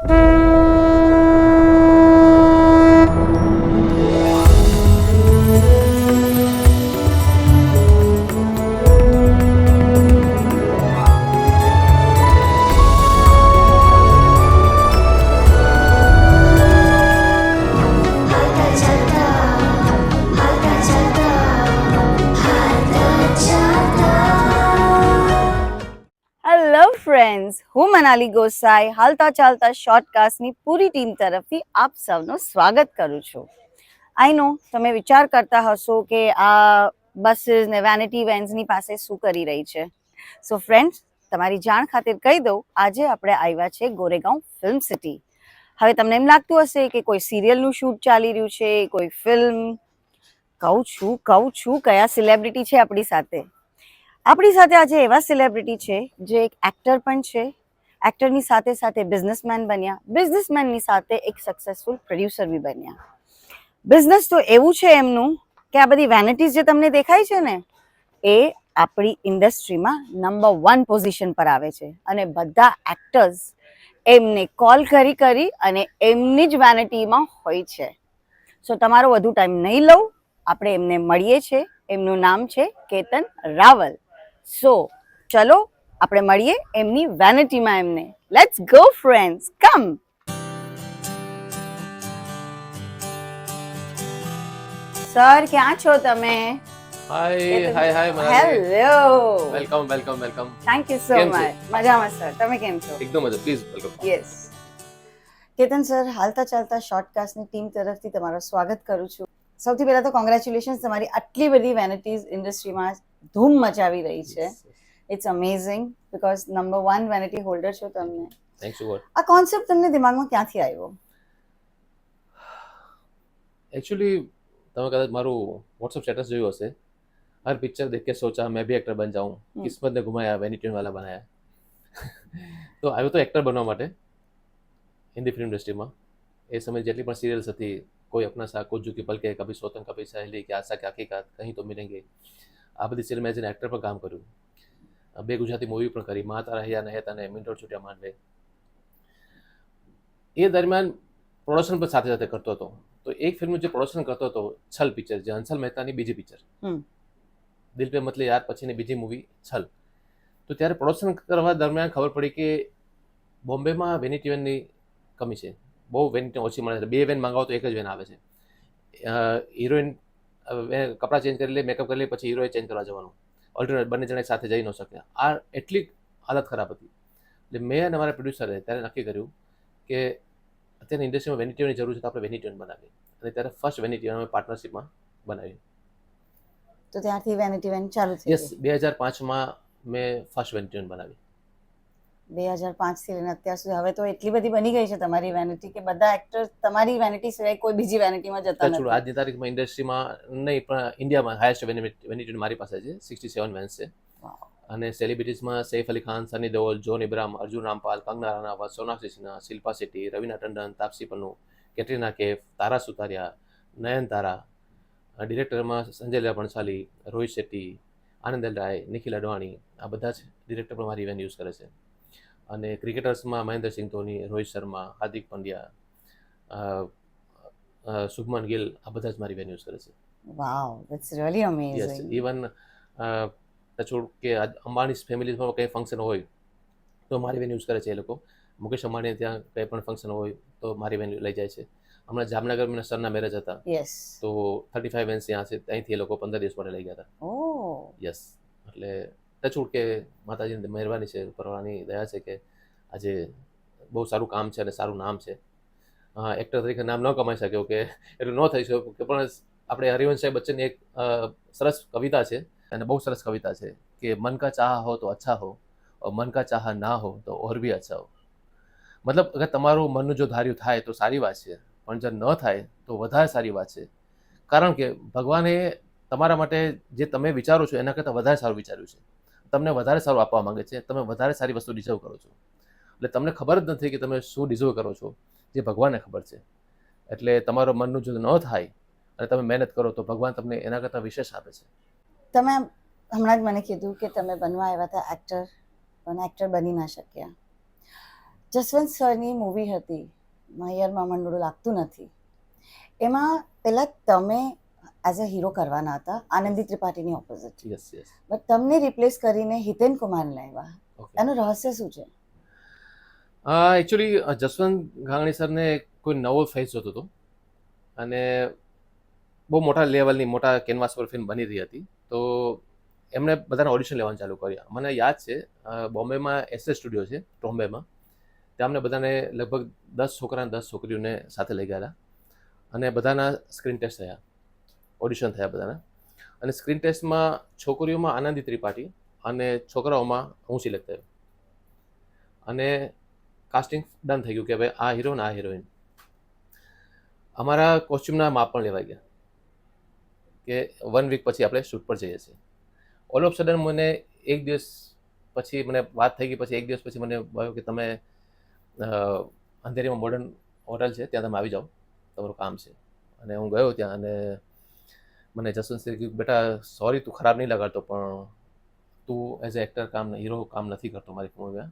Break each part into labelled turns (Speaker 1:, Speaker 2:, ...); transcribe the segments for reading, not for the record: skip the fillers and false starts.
Speaker 1: Hello friends, હું મનાલી ગોસાઈ હાલતા ચાલતા શોર્ટકાસ્ટની પૂરી ટીમ તરફથી આપ સૌનું સ્વાગત કરું છું. આઈ નો તમે વિચાર કરતા હશો કે આ બસીસ ને વેનિટી વેન્સની પાસે શું કરી રહી છે. સો ફ્રેન્ડ્સ, તમારી જાણ ખાतिर કહી દઉં, આજે આપણે આવ્યા છે ગોરેગાંવ ફિલ્મ સિટી. હવે તમને એમ લાગતું હશે કે કોઈ સિરિયલનું શૂટ ચાલી રહ્યું છે, કોઈ ફિલ્મ. કહું છું કયા સેલિબ્રિટી છે આપણી સાથે. આપણી સાથે આજે એવા સેલિબ્રિટી છે જે એક એક્ટર પણ છે, એક્ટરની સાથે સાથે બિઝનેસમેન બન્યા, બિઝનેસમેનની સાથે એક સક્સેસફુલ પ્રોડ્યુસર બી બન્યા. બિઝનેસ તો એવું છે એમનું કે આ બધી વેનિટીઝ જે તમને દેખાય છે ને, એ આપણી ઇન્ડસ્ટ્રીમાં નંબર 1 પોઝિશન પર આવે છે અને બધા એક્ટર્સ એમને કોલ કરી અને એમની જ વેનિટીમાં હોય છે. સો તમારો વધુ ટાઈમ નહીં લઉં, આપણે એમને મળીએ છીએ. એમનું નામ છે કેતન રાવલ. સો ચલો આપણે મળીએ એમની વેનિટીમાં એમને. Let's go friends, come. Sir, ક્યાં છો તમે?
Speaker 2: Hi Manali.
Speaker 1: Hello,
Speaker 2: welcome.
Speaker 1: Thank you so much. મજામાં સર, તમે કેમ છો?
Speaker 2: એકદમ મજા, please welcome.
Speaker 1: Yes. Ketan sir, હાલતા ચાલતા શોર્ટકાસ્ટની ટીમ તરફથી તમારું સ્વાગત કરું છું. સૌથી પહેલા તો કોંગ્રેચ્યુલેશન્સ, તમારી આટલી બધી વેનિટીઝ ઇન્ડસ્ટ્રીમાં ધૂમ મચાવી રહી છે. It's amazing because number 1 vanity holder છો તમને.
Speaker 2: Thanks you.
Speaker 1: આ કોન્સેપ્ટ તમને દિમાગમાં ક્યાંથી આવ્યો?
Speaker 2: एक्चुअली તમે કદાચ મારું વોટ્સઅપ સ્ટેટસ જોયું હશે. હર પિક્ચર દેખ કે સોચા મેં ભી એક્ટર બન જાઉં, કિસ્મત ને ઘુમાયા વેનિટી વાલા બનાયા. તો આવ્યો તો એક્ટર બનવા માટે હિન્દી ફિલ્મ ઇન્ડસ્ટ્રીમાં. એ સમયે જેટલી પણ સિરિયલ્સ હતી, કોઈ અપના સાથ, કુછ ઝુકી પલ કે, કભી સોતન કભી સહેલી, કે આશા કે હકીકત, કहीं તો મિલેંગે, આ બધી સિરિયલ મેં એક્ટર પર કામ કર્યું. 2 ગુજરાતી મૂવી પણ કરી, મા તારા હૈયા નહે તને, મિંટો છૂટ્યા માંડવે. એ દરમિયાન પ્રોડક્શન પણ સાથે સાથે કરતો હતો. તો એક ફિલ્મનું જે પ્રોડક્શન કરતો હતો, છલ પિક્ચર, જે હંસલ મહેતાની બીજી પિક્ચર, દિલ પે મતલે યાર પછીની બીજી મૂવી છલ. તો ત્યારે પ્રોડક્શન કરવા દરમિયાન ખબર પડી કે બોમ્બેમાં વેનિટી વેનની કમી છે. બહુ વેનિટી ઓછી મળે છે. 2 વેન મંગાવો તો 1 જ વેન આવે છે. હિરોઈન કપડાં ચેન્જ કરી લે, મેકઅપ કરી લે, પછી હિરોઈન ચેન્જ કરવા જવાનું. ઓલ્ટરનેટ બંને જણા સાથે જઈ ન શકે. આ એટલી હાલત ખરાબ હતી. એટલે મેં અને મારા પ્રોડ્યુસરે ત્યારે નક્કી કર્યું કે અત્યારની ઇન્ડસ્ટ્રીમાં વેનિટીઓની જરૂર છે, તો આપણે વેનિટીઓન બનાવીએ. અને ત્યારે ફર્સ્ટ વેનિટીઓન અમે પાર્ટનરશિપમાં બનાવી.
Speaker 1: તો ત્યારથી વેનિટી વેન ચાલુ થઈ?
Speaker 2: યસ, 2005માં મેં ફર્સ્ટ વેનિટીઓન બનાવી.
Speaker 1: 2005 થી લઈને અત્યાર સુધી હવે તો એટલી બધી બની ગઈ છે તમારી વેનિટી કે બધા એક્ટર તમારી વેનિટી સિવાય કોઈ બીજી વેનિટીમાં જતા નથી.
Speaker 2: આજની તારીખમાં ઇન્ડસ્ટ્રીમાં નહીં પણ ઇન્ડિયામાં હાઈએસ્ટ વેનિટી મારી પાસે છે, 67 વેન્સ છે. અને સેલિબ્રિટીઝમાં સૈફ અલી ખાન, સની દેઓલ, જોન ઇબ્રાહિમ, અર્જુન રામપાલ, કંગના રનાવત, સોનાક્ષી સિન્હા, શિલ્પા શેટ્ટી, રવીના ટંડન, તાપસી પન્નુ, કેટરીના કૈફ, તારા સુતારિયા, નયનતારા. ડિરેક્ટરમાં સંજય લીલા ભણસાલી, રોહિત શેટ્ટી, આનંદ રાય, નિખિલ અડવાણી, આ બધા જ ડિરેક્ટર પણ મારી ઇવેન્ટ યુઝ કરે છે. અને ક્રિકેટર્સમાં મહેન્દ્રસિંહ ધોની, રોહિત શર્મા, હાર્દિક પંડ્યા, શુભમન ગિલ, આ બધા જ મારી ઇવેન્ટ યુઝ કરે છે.
Speaker 1: Wow, that's really amazing.
Speaker 2: Yes, even છોડ કે અંબાણી ફેમિલીમાં કંઈ ફંક્શન હોય તો મારી વેન યુઝ કરે છે એ લોકો. મુકેશ અંબાણી ત્યાં કંઈ પણ ફંક્શન હોય તો મારી વેન લઈ જાય છે. હમણાં જામનગર મને સરના મેરેજ હતા, તો 35 વેન્સ ત્યાં છે, ત્યાંથી એ લોકો 15 દિવસ માટે લઈ ગયા હતા. યસ, એટલે ટચવુડ કે માતાજીની મહેરબાની છે, ઉપરવાળાની દયા છે કે આજે બહુ સારું કામ છે અને સારું નામ છે. એક્ટર તરીકે નામ ન કમાઈ શક્યો કે એટલું ન થઈ શક્યું કે, પણ આપણે હરિવંશ સાહેબ બચ્ચનની એક સરસ કવિતા છે, અને બહુ સરસ કવિતા છે કે મન કા ચાહ હો તો અચ્છા હો, और मन का चाह ना हो तो और भी अच्छा हो. મતલબ અગર તમારું મનનું જો ધાર્યું થાય તો સારી વાત છે, પણ જો ન થાય તો વધારે સારી વાત છે. કારણ કે ભગવાને તમારા માટે જે તમે વિચારો છો એના કરતાં વધારે સારું વિચાર્યું છે. તમને વધારે સારું આપવા માંગે છે. તમે વધારે સારી વસ્તુ ડિઝર્વ કરો છો. એટલે તમને ખબર જ નથી કે તમે શું ડિઝર્વ કરો છો, જે ભગવાનને ખબર છે. એટલે તમારો મનનું જો ન થાય અને તમે મહેનત કરો તો ભગવાન તમને એના કરતાં વિશેષ આપે છે.
Speaker 1: તમે હમણાં જ મને કીધું કે તમે બનવા આવ્યા હતા એક્ટર, પણ એક્ટર બની ના શક્યા. જસવંત સરની મૂવી હતી મહિયરમાં મંડળું લાગતું નથી, એમાં પહેલા તમે એઝ અ હીરો કરવાના હતા આનંદી ત્રિપાઠીની ઓપોઝિટ,
Speaker 2: યસ યસ.
Speaker 1: બટ તમને રિપ્લેસ કરીને હિતેન કુમારને લાવ્યા.
Speaker 2: ઓકે.
Speaker 1: એનું રહસ્ય શું છે?
Speaker 2: એકચ્યુઅલી જસવંત ગાંગણી સરને કોઈ નવો ફેસ જોતો હતો અને બહુ મોટા લેવલની મોટા કેનવાસ પર ફિલ્મ બની રહી હતી, તો એમણે બધાને ઓડિશન લેવાનું ચાલુ કર્યા. મને યાદ છે બોમ્બેમાં એસએસ સ્ટુડિયો છે ટ્રોમ્બેમાં, ત્યાં અમને બધાને લગભગ 10 છોકરા 10 છોકરીઓને સાથે લઈ ગયા અને બધાના સ્ક્રીન ટેસ્ટ થયા, ઓડિશન થયા બધાના. અને સ્ક્રીન ટેસ્ટમાં છોકરીઓમાં આનંદી ત્રિપાઠી અને છોકરાઓમાં હું સિલેક્ટ થયો અને કાસ્ટિંગ ડન થઈ ગયું કે ભાઈ આ હીરો ને આ હિરોઈન. અમારા કોસ્ચ્યુમના માપ પણ લેવાઈ ગયા કે 1 વીક પછી આપણે શૂટ પર જઈએ છીએ. ઓલ ઓફ સડન મને એક દિવસ પછી મને વાત થઈ ગઈ, પછી એક દિવસ પછી મને કહ્યું કે તમે અંધેરીમાં મોડર્ન હોટલ છે ત્યાં તમે આવી જાઓ, તમારું કામ છે. અને હું ગયો ત્યાં અને મને જસવંત સરે કીધું બેટા સોરી તું ખરાબ નહીં લગાડતો પણ તું એઝ અ એક્ટર હીરો કામ નથી કરતો મારી મૂવીમાં.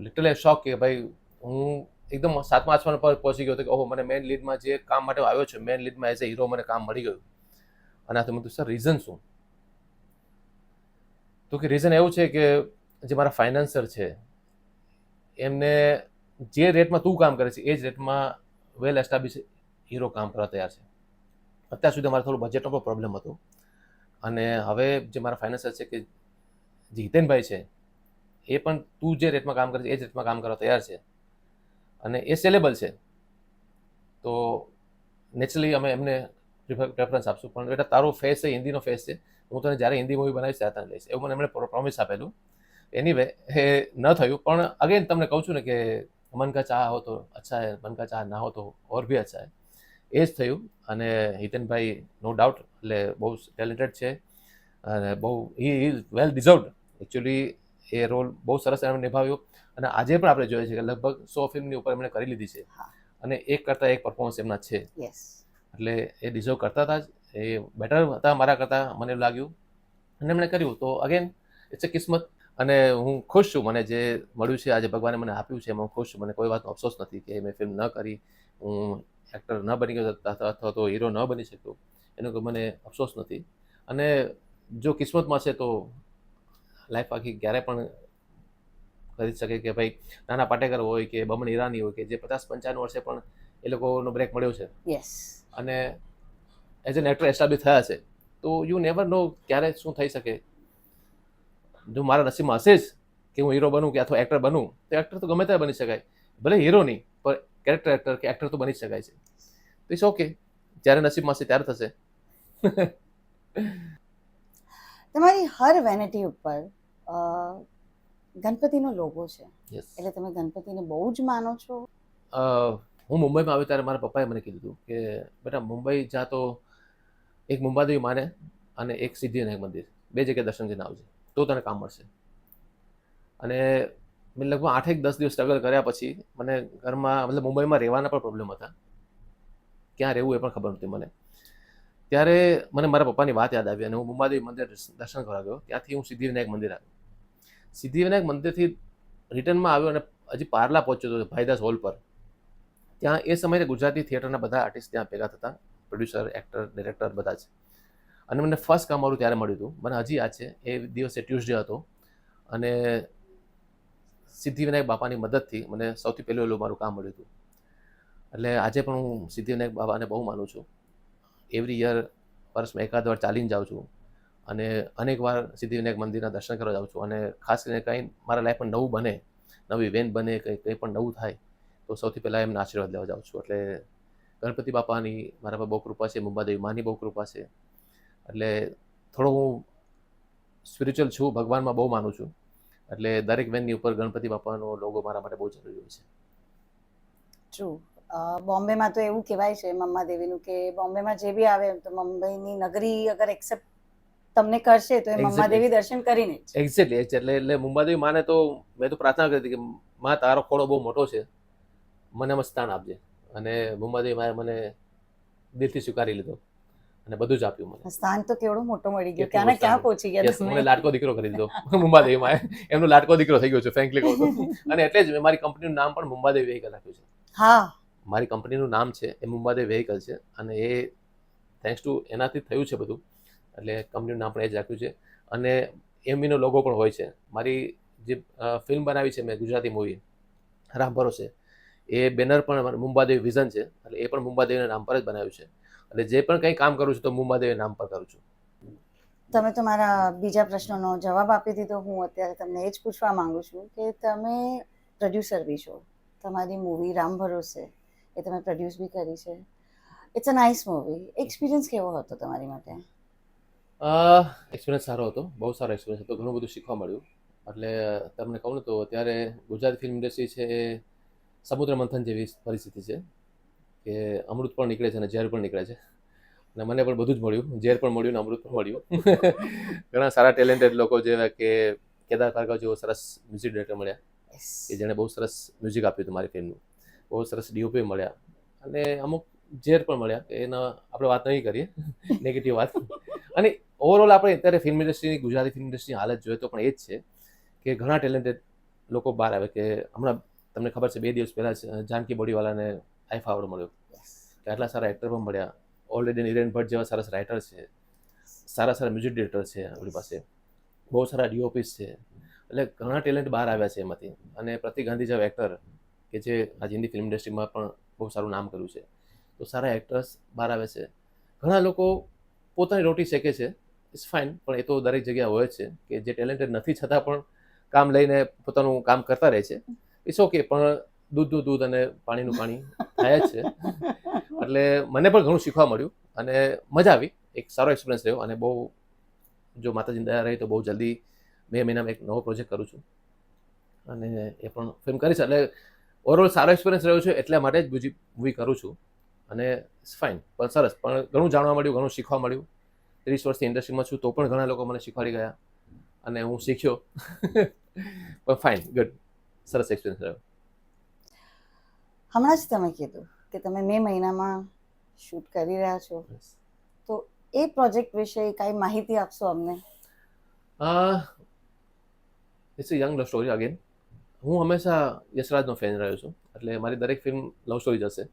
Speaker 2: લિટરલી શોક કે ભાઈ હું એકદમ 7મા આસમાન પર પહોંચી ગયો હતો કે ઓહો મને મેઇન લીડમાં જે કામ માટે આવ્યો છે, મેઇન લીડમાં એઝ અ હીરો મને કામ મળી ગયું. અને આ તો મેં સર રીઝન શું? તો કે રીઝન એવું છે કે જે મારા ફાઇનાન્સર છે એમને જે રેટમાં તું કામ કરે છે એ જ રેટમાં વેલ એસ્ટાબ્લિશ હીરો કામ કરવા તૈયાર છે. અત્યાર સુધી મારે થોડું બજેટનો પણ પ્રોબ્લેમ હતો અને હવે જે મારા ફાઇનાન્સર છે કે જે હિતેનભાઈ છે એ પણ તું જે રેટમાં કામ કરે છે એ જ રેટમાં કામ કરવા તૈયાર છે અને એ સેલેબલ છે, તો નેચરલી અમે એમને પ્રેફરન્સ આપશું. પણ બેટા તારો ફેસ છે હિન્દીનો ફેસ છે, હું તને જ્યારે હિન્દી મૂવી બનાવીશ ત્યારે તને લઈશ, એવું મને એમણે પ્રોમિસ આપેલું. એનીવે એ ન થયું, પણ અગેન તમને કહું છું ને કે મન કા ચાહ હો તો અચ્છા હે, મન કા ચાહ ના હો તો ઓર ભી અચ્છા હે. એ જ થયું. અને હિતેનભાઈ નો ડાઉટ એટલે બહુ ટેલેન્ટેડ છે અને બહુ he is well deserved. Actually એ રોલ બહુ સરસ એમણે નિભાવ્યો અને આજે પણ આપણે જોઈએ છીએ કે લગભગ 100 ફિલ્મની ઉપર એમણે કરી લીધી છે અને એક કરતાં એક પરફોર્મન્સ એમના છે. એટલે એ ડિઝર્વ કરતા હતા જ, એ બેટર હતા મારા કરતાં મને એવું લાગ્યું અને એમણે કર્યું. તો અગેન ઇટ્સ અ કિસ્મત અને હું ખુશ છું, મને જે મળ્યું છે આજે ભગવાને મને આપ્યું છે એમાં હું ખુશ છું. મને કોઈ વાતનો અફસોસ નથી કે મેં ફિલ્મ ન કરી, હું એક્ટર ન બની ગયો અથવા તો હીરો ન બની શકતો, એનો કોઈ મને અફસોસ નથી. અને જો કિસ્મતમાં છે તો લાઈફ આખી ક્યારે પણ કરી શકે કે ભાઈ નાના પાટેકર હોય કે બમન ઈરાની હોય કે જે 50-55 વર્ષે પણ એ લોકોનો બ્રેક મળ્યો છે અને એઝ એન એક્ટર એસ્ટાબ્લિશ થયા છે, તો યુ નેવર નો ક્યારે શું થઈ શકે. જો મારા નસીબમાં હશે જ કે હું હીરો બનું કે અથવા એક્ટર બનું, તો એક્ટર તો ગમે ત્યારે બની શકાય, ભલે હીરો નહીં પણ કેરેક્ટર એક્ટર કે એક્ટર તો બની જ શકાય છે. તો ઇટ્સ ઓકે, જ્યારે નસીબમાં હશે ત્યારે થશે.
Speaker 1: તમારી હર વેનિટી ઉપર ગણપતિનો લોગો છે, એટલે તમે ગણપતિને બહુ જ માનો છો?
Speaker 2: હું મુંબઈમાં આવ્યો ત્યારે મારા પપ્પાએ મને કીધું કે બેટા મુંબઈ જા તો એક મુંબાદેવી માને અને એક સિદ્ધિવિનાયક મંદિર, 2 જગ્યાએ દર્શન કરીને આવજે તો તને કામ મળશે. અને મેં લગભગ 8-10 દિવસ સ્ટ્રગલ કર્યા પછી મને ઘરમાં મતલબ મુંબઈમાં રહેવાના પણ પ્રોબ્લેમ હતા, ક્યાં રહેવું એ પણ ખબર નહોતી મને. ત્યારે મને મારા પપ્પાની વાત યાદ આવી અને હું મુંબાદેવી મંદિર દર્શન કરવા ગયો. ત્યાંથી હું સિદ્ધિવિનાયક મંદિર આવ્યો. સિદ્ધિવિનાયક મંદિરથી રિટર્નમાં આવ્યો અને હજી પાર્લા પહોંચ્યો હતો ભાઈદાસ હોલ પર. ત્યાં એ સમયે ગુજરાતી થિયેટરના બધા આર્ટિસ્ટ ત્યાં ભેગા થતા, પ્રોડ્યુસર, એક્ટર, ડિરેક્ટર બધા જ. અને મને ફર્સ્ટ કામ મારું ત્યારે મળ્યું હતું, મને હજી યાદ છે. એ દિવસે ટ્યુઝડે હતો અને સિદ્ધિવિનાયક બાપાની મદદથી મને સૌથી પહેલું મારું કામ મળ્યું હતું. એટલે આજે પણ હું સિદ્ધિવિનાયક બાપાને બહુ માનું છું. એવરી યર વર્ષમાં એકાદ વાર ચાલીને જાઉં છું અને અનેક વાર સિદ્ધિવિનાયક મંદિરના દર્શન કરવા જાઉં છું. અને ખાસ કરીને કંઈ મારા લાઈફમાં નવું બને, નવી ઇવેન્ટ બને, કંઈ પણ નવું થાય તો સૌથી પહેલાં એમના આશીર્વાદ લેવા જાઉં છું. એટલે ગણપતિ બાપાની મારા પર બહુ કૃપા છે, મુંબાદેવી માની બહુ કૃપા છે. એટલે થોડો હું સ્પિરિચ્યુઅલ છું, ભગવાનમાં બહુ માનું છું. એટલે દરેક વેનની ઉપર ગણપતિ બાપાનો લોગો મારા માટે બહુ જરૂરી હોય છે.
Speaker 1: ટ્રુ. બોમ્બેમાં તો એવું કહેવાય છે મમ્મા દેવીનું કે બોમ્બેમાં જે બી આવે તો મુંબઈની નગરી અગર એક્સેપ્ટ તમને કરશે તો એ મમ્મા દેવી દર્શન કરીને જ.
Speaker 2: એક્ઝેક્ટલી. એટલે મુંબાદેવી માને તો મેં તો પ્રાર્થના કરી હતી કે માં તારો ખોળો બહુ મોટો છે, મને સ્થાન આપજે. અને મુંબાદેવી માએ મને દિલથી સ્વીકારી લીધો અને બધું જ આપ્યું મને.
Speaker 1: સ્થાન તો કેવડો મોટો મળી ગયો,
Speaker 2: કેટલું
Speaker 1: ક્યાં ને
Speaker 2: મોટું
Speaker 1: ક્યાં
Speaker 2: સ્થાન.
Speaker 1: પહોંચી ગયા
Speaker 2: Yes, મને
Speaker 1: તમે.
Speaker 2: લાડકો દીકરો કરી દીધો મુંબાદેવીમાં. એમનો લાડકો દીકરો થઈ ગયો છે ફ્રેન્કલી કહું તો. અને એટલે જ મેં મારી કંપનીનું નામ પણ મુંબાદેવી વેહિકલ રાખ્યું છે.
Speaker 1: હા,
Speaker 2: મારી કંપનીનું નામ છે એ મુંબાદેવી વેહિકલ છે, અને એ થેન્ક્સ ટુ એનાથી થયું છે બધું. એટલે કંપનીનું નામ પણ એ જ રાખ્યું છે. અને એમનો લોગો પણ હોય છે. મારી જે ફિલ્મ બનાવી છે મેં, ગુજરાતી મૂવી રામ ભરોસે, એ બેનર પણ મુંબાદેવી વિઝન છે, એટલે એ પણ મુંબાદેવીના નામ પર જ બનાવ્યું છે. એટલે જે પણ કંઈ કામ કરું છું તો મુંબાદેવી નામ પર કરું છું.
Speaker 1: તમે તો મારા બીજા પ્રશ્નનો જવાબ આપી દીધો. હું અત્યારે તમને એ જ પૂછવા માંગુ છું કે તમે પ્રોડ્યુસર બી છો. તમારી મૂવી રામ ભરોસે એ તમે પ્રોડ્યુસ બી કરી છે. It's a nice movie. Experience કેવો હતો તમારી માટે?
Speaker 2: એક્સપિરિયન્સ સારો હતો, બહુ સારો એક્સપિરિયન્સ હતો, ઘણું બધું શીખવા મળ્યું. એટલે તમને કહું ને તો અત્યારે ગુજરાતી ફિલ્મ ઇન્ડસ્ટ્રી છે એ સમુદ્ર મંથન જેવી પરિસ્થિતિ છે કે અમૃત પણ નીકળે છે અને ઝેર પણ નીકળે છે. અને મને પણ બધું જ મળ્યું, ઝેર પણ મળ્યું ને અમૃત પણ મળ્યું. ઘણા સારા ટેલેન્ટેડ લોકો જેવા કે કેદાર ભાર્ગવ જેવો સરસ મ્યુઝિક ડિરેક્ટર મળ્યા કે જેણે બહુ સરસ મ્યુઝિક આપ્યું હતું મારી ફિલ્મનું. બહુ સરસ ડીઓપી મળ્યા, અને અમુક ઝેર પણ મળ્યા, એના આપણે વાત નહીં કરીએ, નેગેટિવ વાત. અને ઓવરઓલ આપણે અત્યારે ફિલ્મ ઇન્ડસ્ટ્રીની, ગુજરાતી ફિલ્મ ઇન્ડસ્ટ્રીની હાલત જોઈએ તો પણ એ જ છે કે ઘણા ટેલેન્ટેડ લોકો બહાર આવે. કે હમણાં તમને ખબર છે 2 દિવસ પહેલાં જ જાનકી બોડીવાલાને આઈફા એવોર્ડ મળ્યો. આટલા સારા એક્ટર પણ મળ્યા. ઓલરેડી નિરેન ભટ્ટ જેવા સરસ રાઇટર છે, સારા સારા મ્યુઝિક ડિરેક્ટર છે આપણી પાસે, બહુ સારા ડીઓપીસ છે. એટલે ઘણા ટેલેન્ટ બહાર આવ્યા છે એમાંથી. અને પ્રતિક ગાંધી જેવા એક્ટર કે જે આજ હિન્દી ફિલ્મ ઇન્ડસ્ટ્રીમાં પણ બહુ સારું નામ કર્યું છે, તો સારા એક્ટર્સ બહાર આવે છે. ઘણા લોકો પોતાની રોટી શેકે છે, ઇટ્સ ફાઇન, પણ એ તો દરેક જગ્યાએ હોય જ છે કે જે ટેલેન્ટેડ નથી છતાં પણ કામ લઈને પોતાનું કામ કરતા રહે છે. ઇટ્સ ઓકે, પણ દૂધનું દૂધ અને પાણીનું પાણી થાય જ છે. એટલે મને પણ ઘણું શીખવા મળ્યું અને મજા આવી. એક સારો એક્સપિરિયન્સ રહ્યો. અને બહુ, જો માતાજીની દયા રહી તો બહુ જલ્દી મે મહિનામાં એક નવો પ્રોજેક્ટ કરું છું, અને એ પણ ફિલ્મ કરીશ. એટલે ઓવરઓલ સારો એક્સપિરિયન્સ રહ્યો છે, એટલા માટે જ બીજી મૂવી કરું છું. અને ઇટ્સ ફાઇન, પણ સરસ, પણ ઘણું જાણવા મળ્યું, ઘણું શીખવા મળ્યું. 30 વર્ષથી ઇન્ડસ્ટ્રીમાં છું તો પણ ઘણા લોકો મને શીખવાડી ગયા, અને હું શીખ્યો. પણ ફાઇન, ગુડ, સરસ એક્સપિરિયન્સ રહ્યો.
Speaker 1: હમણાં જ તમે કીધું કે તમે મે મહિનામાં શૂટ કરી રહ્યા છો, તો એ પ્રોજેક્ટ વિશે કાંઈ માહિતી આપશો અમને?
Speaker 2: It's a young love story again. હું હંમેશા યશરાજનો ફેન રહ્યો છું, એટલે મારી દરેક ફિલ્મ લવ સ્ટોરી જ હશે.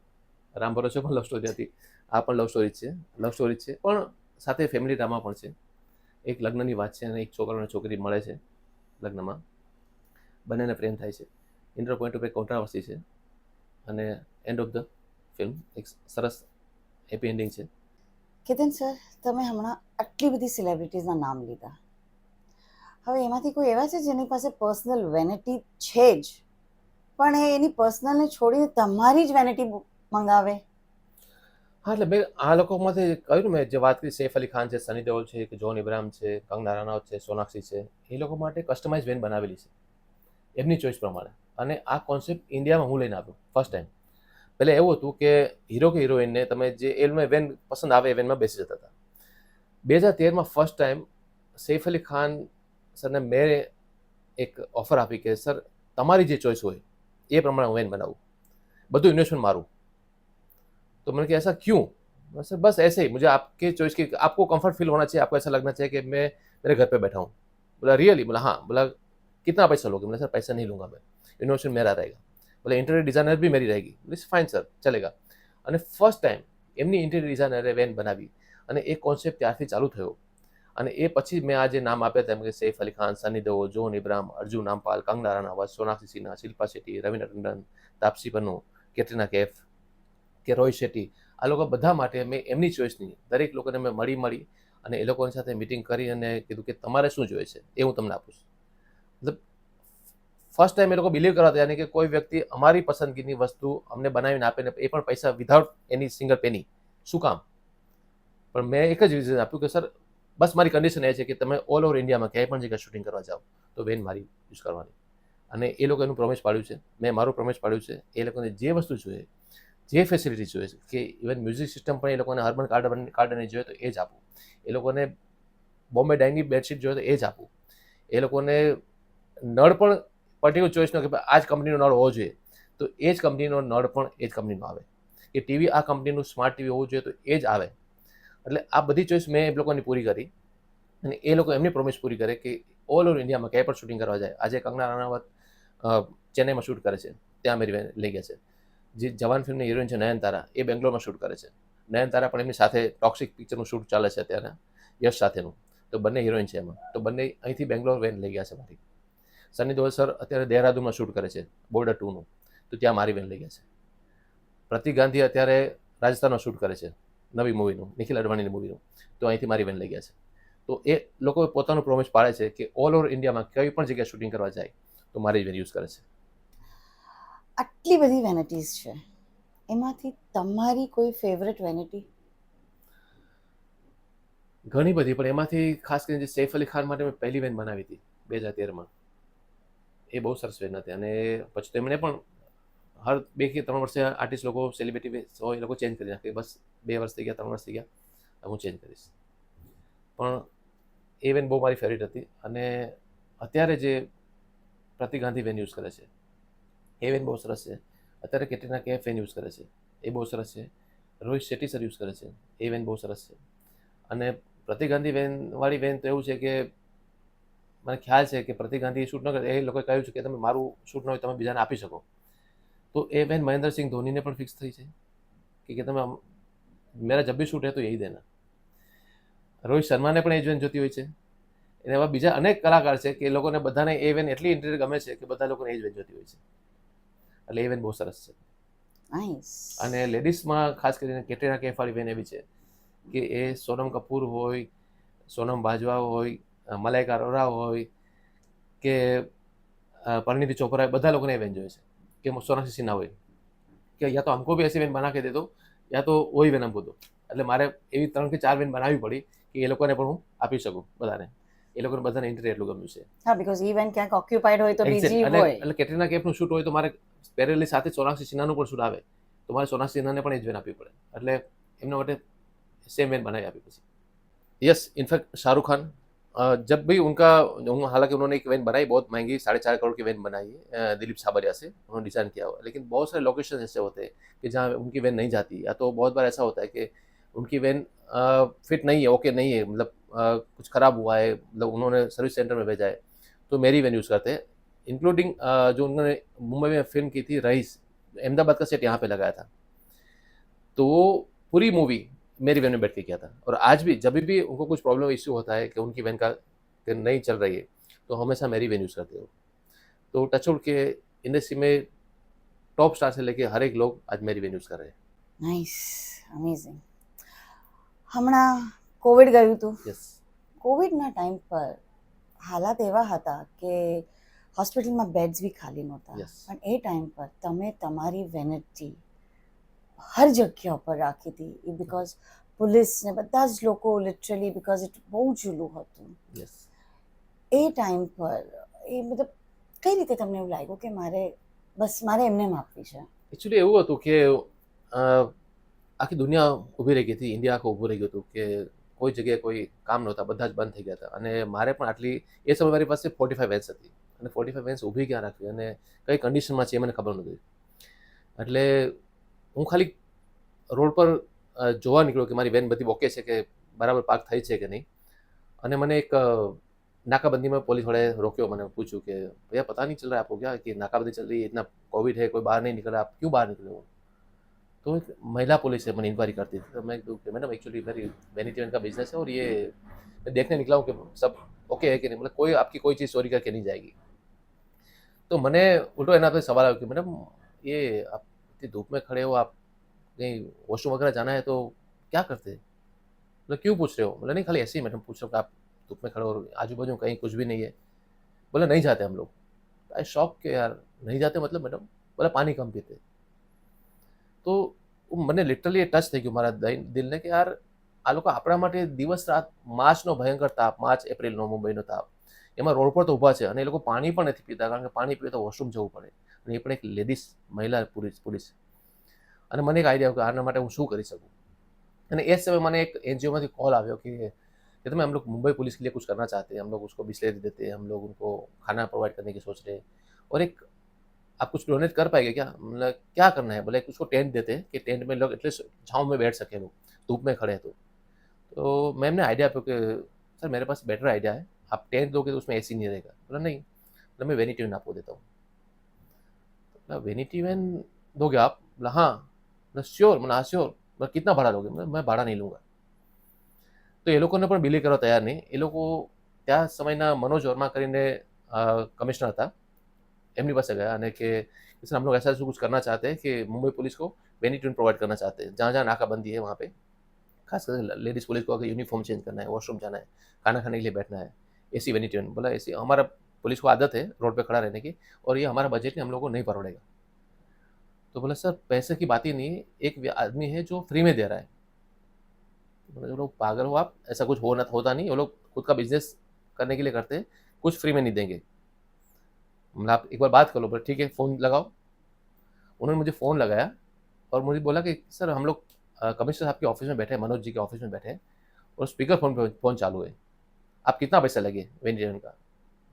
Speaker 2: રામ ભરોસે પણ લવ સ્ટોરી હતી, આ પણ લવ સ્ટોરી છે. લવ સ્ટોરી છે, પણ સાથે ફેમિલી ડ્રામા પણ છે. એક લગ્નની વાત છે, અને એક છોકરો અને છોકરી મળે છે લગ્નમાં, બંનેને પ્રેમ થાય છે. ઇન્ટર પોઈન્ટ ઉપર કોન્ટ્રાવર્સી છે, અને એન્ડ ઓફ ધ ફિલ્મ એક સરસ હેપી એન્ડિંગ છે.
Speaker 1: કેતન સર, તમે હમણાં આટલી બધી સેલિબ્રિટીઝના નામ લીધા. હવે એમાંથી કોઈ એવા છે જેની પાસે પર્સનલ વેનિટી છે જ, પણ એ એની પર્સનલને છોડીને તમારી જ વેનિટી મંગાવે?
Speaker 2: હા, એટલે મેં આ લોકોમાંથી કહ્યું, મેં જે વાત કરી, સૈફ અલી ખાન છે, સની દેઓલ છે, કે જોન ઇબ્રાહિમ છે, કંગના રનૌત છે, સોનાક્ષી છે, એ લોકો માટે કસ્ટમાઇઝ વેન બનાવેલી છે એમની ચોઈસ પ્રમાણે. અને આ કોન્સેપ્ટ ઇન્ડિયામાં હું લઈને આવ્યો ફર્સ્ટ ટાઈમ. પહેલાં એવું હતું કે હીરો કે હિરોઈનને તમે જે એમાં વેન પસંદ આવે એ વેનમાં બેસી જતા હતા. 2013માં ફર્સ્ટ ટાઈમ સૈફ અલી ખાન સરને મેં એક ઓફર આપી કે સર, તમારી જે ચોઈસ હોય એ પ્રમાણે હું વેન બનાવું, બધું ઇન્વેસ્ટમેન્ટ મારું. तो मैंने कहा ऐसा क्यों? सर बस ऐसे ही, मुझे आपके चॉइस की, आपको कंफर्ट फील होना चाहिए, आपको ऐसा लगना चाहिए कि मैं मेरे घर पे बैठा हूँ. बोला रियली? बोला हाँ. बोला कितना पैसा लोगे? बोला सर पैसा नहीं लूंगा मैं, इन्वेस्टमेंट मेरा रहेगा. बोला इंटीरियर डिजाइनर भी मेरी रहेगी. बोले फाइन सर, चलेगा. અને ફર્સ્ટ ટાઈમ એમની ઇન્ટિરિયર ડિઝાઇનરે વેન બનાવી, અને એ કોન્સેપ્ટ ત્યારથી ચાલુ થયો. અને એ પછી મેં આ જે નામ આપ્યા હતા, કે સૈફ અલી ખાન, સની દેઓલ, જોન ઇબ્રાહિમ, અર્જુન રામપાલ, કંગના રનૌત, સોનાક્ષી સિન્હા, શિલ્પા શેટ્ટી, રવીના ટંડન, તાપસી પન્નુ, કેટરીના કૈફ, કે રોહિત શેટ્ટી, આ લોકો બધા માટે મેં એમની ચોઈસની દરેક લોકોને મેં મળી અને એ લોકોની સાથે મિટિંગ કરી અને કીધું કે તમારે શું જોઈએ છે એ હું તમને આપું છું. મતલબ ફર્સ્ટ ટાઈમ એ લોકો બિલીવ કરવા તૈયાર નહીં કે કોઈ વ્યક્તિ અમારી પસંદગીની વસ્તુ અમને બનાવીને આપે, ને એ પણ પૈસા વિધાઉટ એની સિંગલ પેની. શું કામ? પણ મેં એક જ રીઝન આપ્યું કે સર, બસ મારી કન્ડિશન એ છે કે તમે ઓલ ઓવર ઇન્ડિયામાં ક્યાંય પણ જગ્યાએ શૂટિંગ કરવા જાઓ તો વેન મારી યુઝ કરવાની. અને એ લોકો એનું પ્રોમિસ પાડ્યું છે, મેં મારું પ્રોમિસ પાડ્યું છે. એ લોકોને જે વસ્તુ જોઈએ, જે ફેસિલિટી જોઈએ છે, કે ઇવન મ્યુઝિક સિસ્ટમ પણ એ લોકોને અર્બન ગાર્ડનની જોઈએ તો એ જ આપું, એ લોકોને બોમ્બે ડાઇંગની બેડશીટ જોઈએ તો એ જ આપું, એ લોકોને નળ પણ પર્ટિક્યુલર ચોઈસનો કે આ જ કંપનીનો નળ હોવો જોઈએ તો એ જ કંપનીનો નળ પણ એ જ કંપનીનો આવે, કે ટીવી આ કંપનીનું સ્માર્ટ ટીવી હોવું જોઈએ તો એ જ આવે. એટલે આ બધી ચોઈસ મેં એ લોકોની પૂરી કરી અને એ લોકો એમની પ્રોમિસ પૂરી કરે કે ઓલ ઓવર ઇન્ડિયામાં ક્યાંય પણ શૂટિંગ કરવા જાય. આજે કંગના રણાવત ચેન્નઈમાં શૂટ કરે છે, ત્યાં મારી વેન લઈ ગયા છે. જે જવાન ફિલ્મની હિરોઈન છે નયનતારા, એ બેંગ્લોરમાં શૂટ કરે છે. નયનતારા પણ એમની સાથે ટોક્સિક પિક્ચરનું શૂટ ચાલે છે અત્યારે યશ સાથેનું, તો બંને હિરોઈન છે એમાં. તો બંને અહીંથી બેંગ્લોર વેન લઈ ગયા છે મારી. સની દેઓલ સર અત્યારે દહેરાદૂનમાં શૂટ કરે છે બોર્ડર 2નું, તો ત્યાં મારી વેન લઈ ગયા છે. પ્રતિક ગાંધી અત્યારે રાજસ્થાનમાં શૂટ કરે છે નવી મૂવીનું, નિખિલ અડવાણીની મૂવીનું, તો અહીંથી મારી વેન લઈ ગયા છે. તો એ લોકો પોતાનું પ્રોમિસ પાડે છે કે ઓલ ઓવર ઇન્ડિયામાં કઈ પણ જગ્યાએ શૂટિંગ કરવા જાય તો મારી વેન યુઝ કરે છે.
Speaker 1: આટલી બધી વેનિટીઝ છે, એમાંથી તમારી કોઈ ફેવરેટ વેનિટી?
Speaker 2: ઘણી બધી, પણ એમાંથી ખાસ કરીને જે સૈફ અલી ખાન માટે મેં પહેલી વેન બનાવી હતી 2013માં, એ બહુ સરસ વેન હતી. અને પછી તો એમણે પણ હર 2 કે 3 વર્ષે આર્ટિસ્ટ લોકો સેલિબ્રિટી હોય એ લોકો ચેન્જ કરી નાખે. બસ 2 વર્ષ થઈ ગયા, 3 વર્ષ થઈ ગયા, હું ચેન્જ કરીશ. પણ એ વેન બહુ મારી ફેવરિટ હતી. અને અત્યારે જે પ્રતિક ગાંધી વેન યુઝ કરે છે એ વેન બહુ સરસ છે. અત્યારે કેટરીના કૈફ વેન યુઝ કરે છે, એ બહુ સરસ છે. રોહિત શેટ્ટી સર યુઝ કરે છે, એ વેન બહુ સરસ છે. અને પ્રતિક ગાંધી વાળી વેન તો એવું છે કે મને ખ્યાલ છે કે પ્રતિક ગાંધી શૂટ ન કરે, એ લોકોએ કહ્યું છે કે તમે મારું શૂટ ન હોય તમે બીજાને આપી શકો. તો એ વેન મહેન્દ્રસિંહ ધોનીને પણ ફિક્સ થઈ છે કે તમે મેરા જબ ભી શૂટ હે તો યહી દેના. રોહિત શર્માને પણ એ જ વેન જોતી હોય છે. અને એવા બીજા અનેક કલાકાર છે કે એ લોકોને બધાને એ વેન એટલી ઇન્ટિરિયર ગમે છે કે બધા લોકોને એ જ વેન જોતી હોય છે. એટલે એ વેન બહુ સરસ છે.
Speaker 1: નાઈસ.
Speaker 2: અને લેડીઝમાં ખાસ કરીને કેટરીના કૈફ વાળી વેન એવી છે કે એ સોનમ કપૂર હોય, સોનમ બાજવા હોય, મલાઇકા અરોરા હોય કે પરિણીતિ ચોપરા હોય, બધા લોકોને એ વેન જોઈએ છે. કે સોનાક્ષી સિન્હા હોય કે યા તો हमको भी ऐसी वेन बना के दे दो યા તો वही वेन हमको दो. એટલે મારે એવી 3 કે 4 વેન બનાવવી પડી કે એ લોકોને પણ હું આપી શકું બધાને. એ લોકોને બધાને ઇન્ટિરિયર એટલું ગમ્યું છે.
Speaker 1: હા, બીકોઝ ઇવેન્ટ ક્યાંક ઓક્યુપાઈડ હોય તો
Speaker 2: Exact.
Speaker 1: બીજી
Speaker 2: એટલે
Speaker 1: હોય.
Speaker 2: એટલે કેટરીના કૈફનું શૂટ હોય તો મારે પેરેલલી સાથે સોનાક્ષી સિન્હાનું પણ શૂટ આવે તો મારે સોનાક્ષી સિન્હાને પણ એ જ વેન આપવી પડે. એટલે એમના માટે सेम वेन बनाई आपकी पीछे. यस, इनफैक्ट शाहरुख खान जब भी उनका, हालांकि उन्होंने एक वेन बनाई बहुत महंगी 4.5 करोड़ की वेन बनाई है दिलीप छाबरिया से, उन्होंने डिजाइन किया हुआ. लेकिन बहुत सारे लोकेशन ऐसे होते हैं कि जहाँ उनकी वेन नहीं जाती, या तो बहुत बार ऐसा होता है कि उनकी वेन फिट नहीं है, ओके नहीं है, मतलब कुछ खराब हुआ है, मतलब उन्होंने सर्विस सेंटर में भेजा है तो मेरी वेन यूज़ करते हैं. इंक्लूडिंग जो उन्होंने मुंबई में फिल्म की थी रईस, अहमदाबाद का सेट यहाँ पे लगाया था, तो वो पूरी मूवी मेरी वैन में बैठ के किया था. और आज भी जब भी उनको कुछ प्रॉब्लम इश्यू होता है कि उनकी वैन का नहीं चल रही है तो हमेशा मेरी वैन यूज़ करते हो. तो टचवुड के इंडस्ट्री में टॉप स्टार से लेके हर एक लोग आज मेरी वैन यूज़ कर रहे हैं.
Speaker 1: Nice, amazing. હમણાં કોવિડ ગયું હતું.
Speaker 2: યસ.
Speaker 1: કોવિડના ટાઈમ પર હાલાત એવા હતા કે હોસ્પિટલમાં બેડ્સ બી ખાલી નહોતા.
Speaker 2: Yes.
Speaker 1: પણ એ ટાઈમ પર તમે તમારી વેનિટી હર જગ્યા પર રાખી હતી, બિકોઝ પોલીસ ને બધા જ લોકો લિટરલી, બિકોઝ ઇટ બહુ જુલું હતું
Speaker 2: યસ.
Speaker 1: એ ટાઈમ પર. એ મતલબ કઈ રીતે તમને એવું લાગ્યું કે મારે એમને આપવી છે?
Speaker 2: એકચ્યુઅલી એવું હતું કે આખી દુનિયા ઊભી રહી ગઈ હતી, ઇન્ડિયા આખું ઊભું રહી ગયું હતું કે કોઈ જગ્યાએ કોઈ કામ નહોતા, બધા જ બંધ થઈ ગયા હતા. અને મારે પણ આટલી, એ સમય મારી પાસે 45 વેન્સ હતી અને 45 વેન્સ ઊભી ક્યાં રાખવી અને કઈ કન્ડિશનમાં છે એ મને ખબર નહોતી. એટલે હું ખાલી રોડ પર જોવા નીકળ્યો કે મારી વેન બધી ઓકે છે કે બરાબર પાર્ક થઈ છે કે નહીં. અને મને એક नाकाबंदी में पुलिस वाले रोक्यो, मैंने पूछू कि भैया पता नहीं चल रहा है आपको क्या कि नाकाबंदी चल रही है, इतना कोविड है, कोई बाहर नहीं निकल रहा, आप क्यों बाहर निकले हो? तो एक महिला पुलिस है, मैंने इंक्वायरी करती थी. तो मैं कि मैडम एक्चुअली मेरी वैनिटी वैन का बिजनेस है और ये मैं देखने निकला हूँ कि सब ओके है कि नहीं, मतलब कोई आपकी कोई चीज़ चोरी करके नहीं जाएगी. तो मैंने उल्टो एना पे सवाल आया कि मैडम ये आप इतनी धूप में खड़े हो, आप कहीं वॉशरूम वगैरह जाना है तो क्या करते हैं, मतलब क्यों पूछ रहे हो? बोला नहीं खाली ऐसे ही मैडम पूछ रहा हूँ कि आप धूप में खड़े हो, आजू बाजू कहीं कुछ भी नहीं है. बोला नहीं जाते हम लोग. आई शॉक के यार नहीं जाते मतलब मैडम? बोला पानी कम पीते. તો મને લિટરલી એ ટચ થઈ ગયું મારા દિલને કે યાર આ લોકો આપણા માટે દિવસ રાત, માર્ચનો ભયંકર તાપ, માર્ચ એપ્રિલનો મુંબઈનો તાપ, એમાં રોડ પર તો ઊભા છે અને એ લોકો પાણી પણ નથી પીતા, કારણ કે પાણી પીએ તો વોશરૂમ જવું પડે, અને એ પણ એક લેડીઝ મહિલા પુરુષ. અને મને એક આઈડિયા આવ્યો કે આના માટે હું શું કરી શકું. અને એ સમયે મને એક એનજીઓમાંથી કોલ આવ્યો कि तुम्हें हम लोग मुंबई पुलिस के लिए कुछ करना चाहते हैं, हम लोग उसको बिस्लेरी देते हैं, हम लोग उनको खाना प्रोवाइड करने की सोच रहे हैं और एक आप कुछ डोनेट कर पाएंगे क्या, मतलब क्या करना है? बोले उसको टेंट देते हैं कि टेंट में लोग एटलीस्ट छाँव में बैठ सके, लोग धूप में खड़े हैं तो तो मैं एમને आइडिया આપ્યો કે सर मेरे पास बेटर आइडिया है, आप 10 दोगे तो उसमें एसी नहीं रहेगा। बोला नहीं, बोला मैं वेनिटी वैन आपको देता हूँ। बोला वेनिटी वैन दोगे आप? बोला हाँ। बोला श्योर? बोला हाँ श्योर। बोला कितना भाड़ा लोगे? बोला मैं भाड़ा नहीं लूँगा। તો એ લોકોને પણ બિલીવ કરવા તૈયાર નહીં. એ લોકો ત્યાં સમયના मनोज वर्मा કરીને कमिश्नर था, एमनी पास गया અને કે सर हम लोग ऐसा कुछ करना चाहते हैं कि मुंबई पुलिस को वेनिटी वैन प्रोवाइड करना चाहते हैं, जहाँ जहाँ नाकाबंदी है वहाँ पे, खास कर लेडीज़ पुलिस को अगर यूनिफॉर्म चेंज करना है, वॉशरूम जाना है, खाना खाने के लिए बैठना है, ऐसी वेनिटी वैन। बोला ऐसी हमारा पुलिस को आदत है रोड पे खड़ा रहने की, और ये हमारा बजट में हम लोग को नहीं परवड़ेगा। तो बोला सर पैसे की बात ही नहीं है, एक आदमी है जो फ्री में दे रहा है। बोला जो लोग पागल हो आप, ऐसा कुछ होता नहीं, वो लोग खुद का बिजनेस करने के लिए करते हैं, कुछ फ्री में नहीं देंगे। मतलब आप एक बार बात कर लो। बोला ठीक है, फ़ोन लगाओ। उन्होंने मुझे फ़ोन लगाया और मुझे बोला कि सर हम लोग कमिश्नर साहब के ऑफिस में बैठे हैं, मनोज जी के ऑफिस में बैठे हैं, और स्पीकर फ़ोन पे फ़ोन चालू है, आप कितना पैसा लगे वेनिटी वैन का?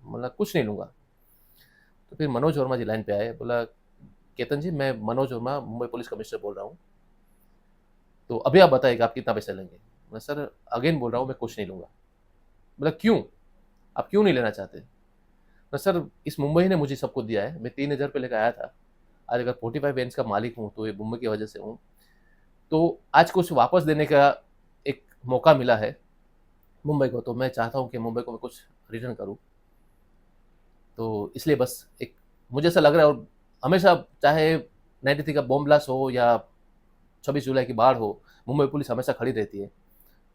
Speaker 2: बोला कुछ नहीं लूँगा। तो फिर मनोज वर्मा जी लाइन पे आए। बोला केतन जी, मैं मनोज वर्मा मुंबई पुलिस कमिश्नर बोल रहा हूँ, तो अभी आप बताइए कि आप कितना पैसा लेंगे? मैं सर अगेन बोल रहा हूँ, मैं कुछ नहीं लूँगा। बोला क्यों, आप क्यों नहीं लेना चाहते? मैं सर इस मुंबई ने मुझे सब कुछ दिया है, मैं 3,000 रुपये लेकर आया था, आज अगर 45 वैन्स का मालिक हूँ तो ये मुंबई की वजह से हूँ। तो आज कुछ वापस देने का एक मौका मिला है मुंबई को, तो मैं चाहता हूँ कि मुंबई को मैं कुछ रिटर्न करूँ। तो इसलिए बस एक मुझे ऐसा लग रहा है, और हमेशा चाहे 93 का बॉम्ब ब्लास्ट हो या 26 जुलाई की बाढ़ हो, मुंबई पुलिस हमेशा खड़ी रहती है।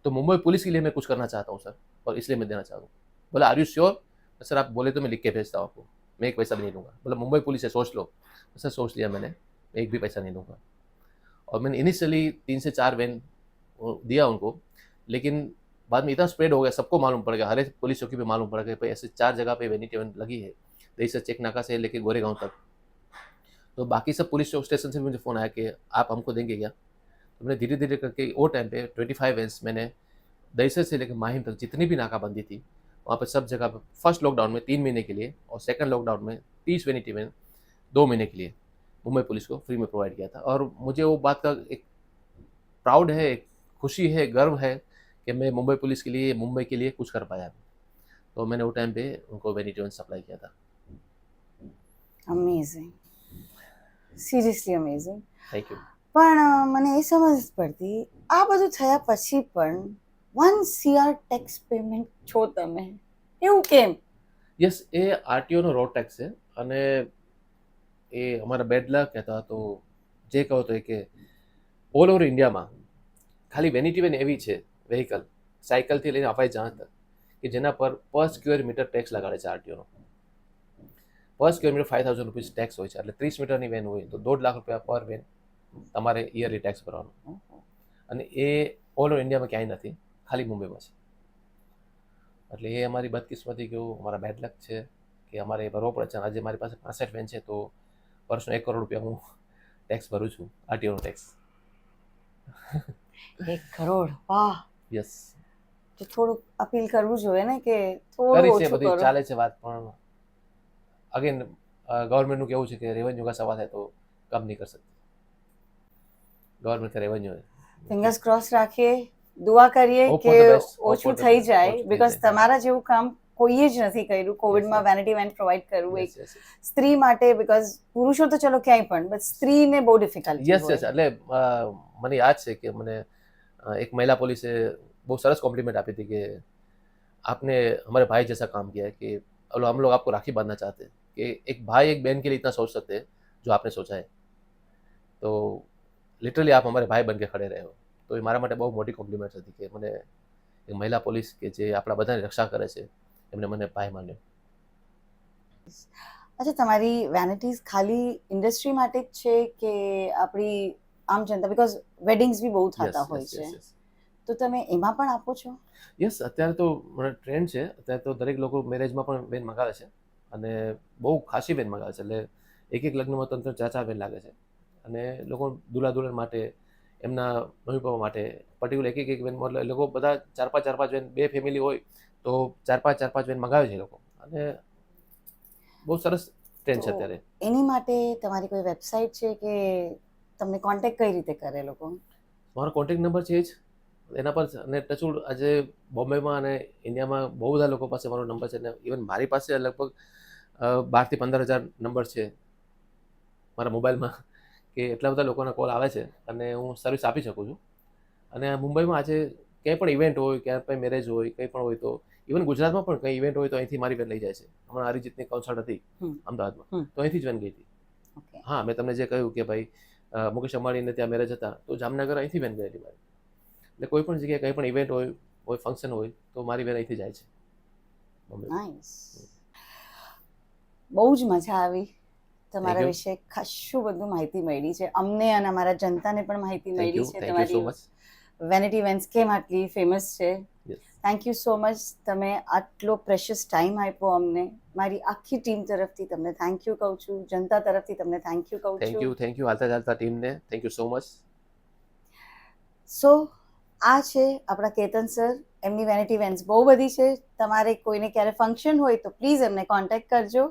Speaker 2: तो मुंबई पुलिस के लिए मैं कुछ करना चाहता हूँ सर, और इसलिए मैं देना चाहता हूँ। बोला आर यू श्योर? सर आप बोले तो मैं लिख के भेजता हूँ आपको, मैं एक पैसा भी नहीं लूँगा। बोला मुंबई पुलिस है, सोच लो। सर सोच लिया मैंने, मैं एक भी पैसा नहीं लूँगा। और मैंने इनिशियली 3 से 4 वैन दिया उनको, लेकिन बाद में इतना स्प्रेड हो गया, सबको मालूम पड़ गया, हर एक पुलिस चौकी पे मालूम पड़ गया भाई ऐसे 4 जगह पे वेनिटी वैन लगी है, दही से चेक नाका से लेके गोरेगांव तक। तो बाकी सब पुलिस स्टेशन से भी मुझे फ़ोन आया कि आप हमको देंगे क्या? तो मैंने धीरे धीरे करके वो टाइम पे 25 वैन्स मैंने दहीसर से लेकर माहिम तक जितनी भी नाकाबंदी थी वहाँ पे सब जगह पे, फर्स्ट लॉकडाउन में 3 महीने के लिए और सेकंड लॉकडाउन में 30 वेनिटी वैन 2 महीने के लिए मुंबई पुलिस को फ्री में प्रोवाइड किया था। और मुझे वो बात का एक प्राउड है, एक खुशी है, गर्व है कि मैं मुंबई पुलिस के लिए, मुंबई के लिए कुछ कर पाया। तो मैंने वो टाइम पे उनको वेनिटी वैन सप्लाई किया था।
Speaker 1: Amazing, seriously amazing.
Speaker 2: Thank you.
Speaker 1: પણ મને એ સમજ નથી પડતી, આ બધું થયા પછી પણ 1 CR ટેક્સ પેમેન્ટ છો તમે, એવું કેમ?
Speaker 2: યસ, એ આરટીઓનો રોડ ટેક્સ છે અને એ અમારા બેડ લક કહેતા. તો જે કહો તો એ કે ઓલ ઓવર ઇન્ડિયામાં ખાલી વેનિટી વैन એવી છે વ્હીકલ, સાયકલથી લઈને હવાઈ જહાજ તક, કે જેના પર સ્ક્વેર મીટર ટેક્સ લગાડે છે આરટીઓનો. પર સ્ક્વેર મીટર 5,000 રૂપીસ ટેક્સ હોય છે, એટલે 30 મીટરની વેન હોય તો 1.5 લાખ રૂપિયા પર વેન તમારે યરલી ટેક્સ ભરવાનો. અને એ ઓલ ઓવર ઇન્ડિયામાં ક્યાંય નથી, ખાલી મુંબઈમાં છે. એટલે એ અમારી બદકિસ્મતી કેવું, અમારા બેડ લક છે કે અમારે એ ભરવો પડે છે. આજે મારી પાસે 65 વેન છે, તો વર્ષનો 1 કરોડ રૂપિયા હું ટેક્સ ભરું છું, આરટીઓનો ટેક્સ.
Speaker 1: 1 કરોડ, વાહ!
Speaker 2: યસ,
Speaker 1: તો થોડુંક અપીલ કરવું જોઈએ ને કે થોડું
Speaker 2: કરી છે,
Speaker 1: ઓછું
Speaker 2: બધી
Speaker 1: કરો.
Speaker 2: ચાલે છે વાત, પણ અગેન ગવર્મેન્ટનું કેવું છે કે રેવન્યू का सवाल है तो कम नहीं कर सकते, गवर्नमेंट का रेवेन्यू है.
Speaker 1: ફિંગર્સ ક્રોસ રાખીએ, દુઆ કરીએ
Speaker 2: Hope
Speaker 1: કે
Speaker 2: for the best, hope for
Speaker 1: ઓછું
Speaker 2: the
Speaker 1: થઈ
Speaker 2: best,
Speaker 1: જાય,
Speaker 2: ઓછું થઈ
Speaker 1: બીકોઝ
Speaker 2: જાય.
Speaker 1: તમારા જેવું કામ કોઈએ જ નથી કર્યું કોવિડમાં
Speaker 2: yes.
Speaker 1: વેનિટી વેન પ્રોવાઈડ કરવું
Speaker 2: Yes,
Speaker 1: એક
Speaker 2: yes, yes.
Speaker 1: સ્ત્રી માટે, બીકોઝ પુરુષો તો ચલો ક્યાંય પણ, બટ સ્ત્રીને બહુ ડિફિકલ્ટી
Speaker 2: યસ યસ,
Speaker 1: હોય.
Speaker 2: એટલે મને યાદ છે કે મને एक महिला पुलिस से बहुत सरस कॉम्प्लीमेंट आपी थी कि आपने हमारे भाई जैसा काम किया है, कि हम लोग आपको राखी बांधना चाहते हैं कि एक भाई एक बहन के लिए इतना सोच सकते हैं जो आपने सोचा है. तो लिटरली आप हमारे भाई बन के खड़े रहे हो. તો એ મારા માટે બહુ મોટી કોમ્પ્લિમેન્ટ હતી કે મને એક મહિલા પોલીસ કે જે આપણા બધાની રક્ષા કરે છે, એમને મને ભાઈ માન્યો.
Speaker 1: અચ્છા, તમારી વેનિટીઝ ખાલી ઇન્ડસ્ટ્રી માટે જ છે કે આપણી આમ જનતા, બીકોઝ વેડિંગ્સ બી બહુ થતા હોય છે, તો તમે એમાં પણ આપો છો?
Speaker 2: યસ, અત્યારે તો મને ટ્રેન્ડ છે, અત્યારે તો દરેક લોકો મેરેજમાં પણ વેન મંગાવે છે અને બહુ ખાસી વેન મંગાવે છે. એટલે એક એક લગ્નમાં 3-4 વેન લાગે છે અને લોકો દુલ્હા દુલ્હન માટે, એમના મમ્મી પપ્પા માટે પર્ટિક્યુલર એક એક વેન, એટલે લોકો બધા 4-5 વેન, 2 ફેમિલી હોય તો 4-5 વેન મંગાવે છે લોકો, અને બહુ સરસ ટ્રેન્ડ છે અત્યારે.
Speaker 1: એની માટે તમારી કોઈ વેબસાઇટ છે કે તમને કોન્ટેક્ટ કઈ રીતે કરે લોકો?
Speaker 2: મારો કોન્ટેક્ટ નંબર છે જ એના પર અને ટચુડ આજે બોમ્બેમાં અને ઇન્ડિયામાં બહુ બધા લોકો પાસે મારો નંબર છે અને ઇવન મારી પાસે લગભગ 12,000 થી 15,000 નંબર છે મારા મોબાઈલમાં, કે એટલા બધા લોકોના કોલ આવે છે અને હું સર્વિસ આપી શકું છું. અને મુંબઈમાં આજે કંઈ પણ ઇવેન્ટ હોય, ક્યાં પણ મેરેજ હોય, કંઈ પણ હોય, તો ઇવન ગુજરાતમાં પણ કંઈ ઇવેન્ટ હોય તો અહીંથી મારી બેન લઈ જાય છે. હમણાં અરિજીતની કોન્સર્ટ હતી અમદાવાદમાં, તો અહીંથી જ વેન ગઈ હતી.
Speaker 1: ઓકે.
Speaker 2: હા, મેં તમને જે કહ્યું કે ભાઈ મુકેશ અંબાણીને ત્યાં મેરેજ હતા, તો જામનગર અહીંથી વેન ગયેલી મારી. એટલે કોઈ પણ જગ્યાએ કંઈ પણ ઇવેન્ટ હોય, કોઈ ફંક્શન હોય, તો મારી બેન અહીંથી જાય છે બોમ્બે.
Speaker 1: નાઇસ. બહુ જ મજા આવી તમારા
Speaker 2: you.
Speaker 1: વિશે ખાસું બધું માહિતી મળી છે અમને અને અમારા જનતાને પણ માહિતી
Speaker 2: થેન્ક
Speaker 1: મળી
Speaker 2: યુ,
Speaker 1: છે
Speaker 2: થેન્ક યુ સો
Speaker 1: તમારી
Speaker 2: મચ.
Speaker 1: વેનિટી વેન્સ કેમ આટલી ફેમસ છે.
Speaker 2: Yes,
Speaker 1: thank you so much. તમે આટલો પ્રેશિયસ ટાઈમ આપ્યો અમને. મારી આખી ટીમ તરફથી તમને થેન્ક યુ કહું છું, જનતા તરફથી તમને થેન્ક યુ કહું છું.
Speaker 2: થેન્ક યુ હાલતા ચાલતા ટીમને થેન્ક યુ સો મચ.
Speaker 1: સો આ છે આપણા કેતન સર. એમની વેનિટી વેન્સ બહુ બધી છે. તમારે કોઈને ક્યારે ફંક્શન હોય તો પ્લીઝ એમને કોન્ટેક્ટ કરજો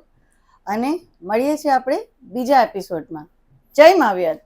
Speaker 1: અને મળીએ છીએ આપણે બીજા એપિસોડમાં. જય માવિયર.